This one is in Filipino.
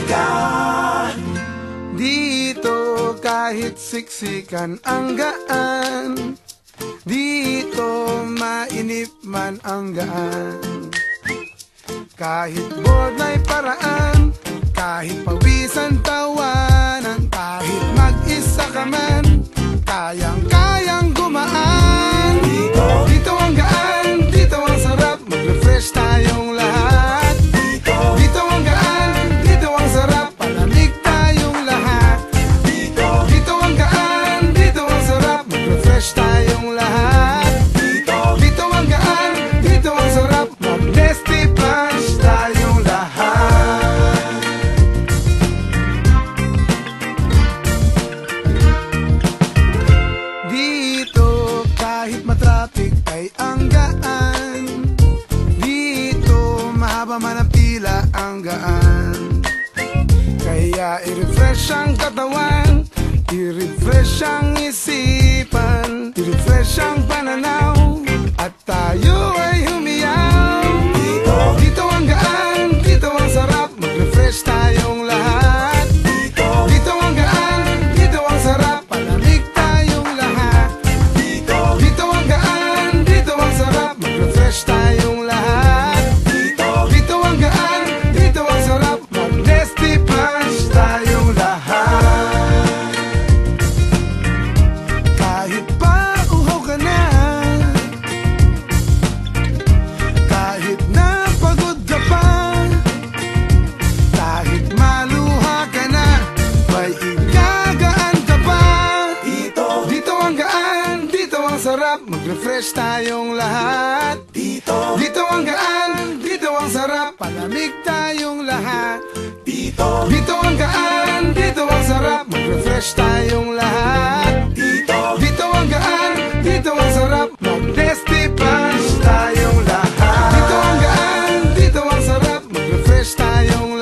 ka. Dito kahit siksikan ang gaan, dito mainip man ang gaan. Kahit bored na'y paraan, kahit pawisan tawanan, kahit mag-isa ka man, kayang-kayang gumaan. Dito ang gaan, dito ang sarap, mag-refresh tayong lahat. Dito ang gaan, dito ang sarap, palamig tayong lahat. Dito ang gaan, dito ang sarap, mag-refresh tayong lahat. Dito ang gaan, dito ang sarap, mag-nesty punch tayong lahat. Dito kahit matraffic ay ang gaan, dito mahaba man ang pila ang gaan. Kaya i-refresh ang katawan, i-refresh ang isipan, i-refresh ang pananaw, at tayo ay humiyaw. Dito ang gaan, dito ang sarap, mag-refresh tayong lahat. Dito ang gaan, dito ang sarap, palamig tayong lahat. Dito ang gaan, dito ang sarap, mag-refresh tayong lahat. Dito ang gaan, dito ang sarap, mag-nesty punch tayong lahat. Kahit pa uhaw ka na, kahit napagod ka pa, kahit maluha ka na, may igagaan ka pa. Dito ang gaan, dito ang sarap, mag-refresh tayong lahat. Dito ang gaan, dito ang sarap, palamig tayong lahat. Dito ang gaan, dito ang sarap, mag-refresh tayong lahat. Dito ang gaan, dito ang sarap, mag-nesty punch tayong lahat. Dito ang gaan, dito ang sarap, mag-refresh tayong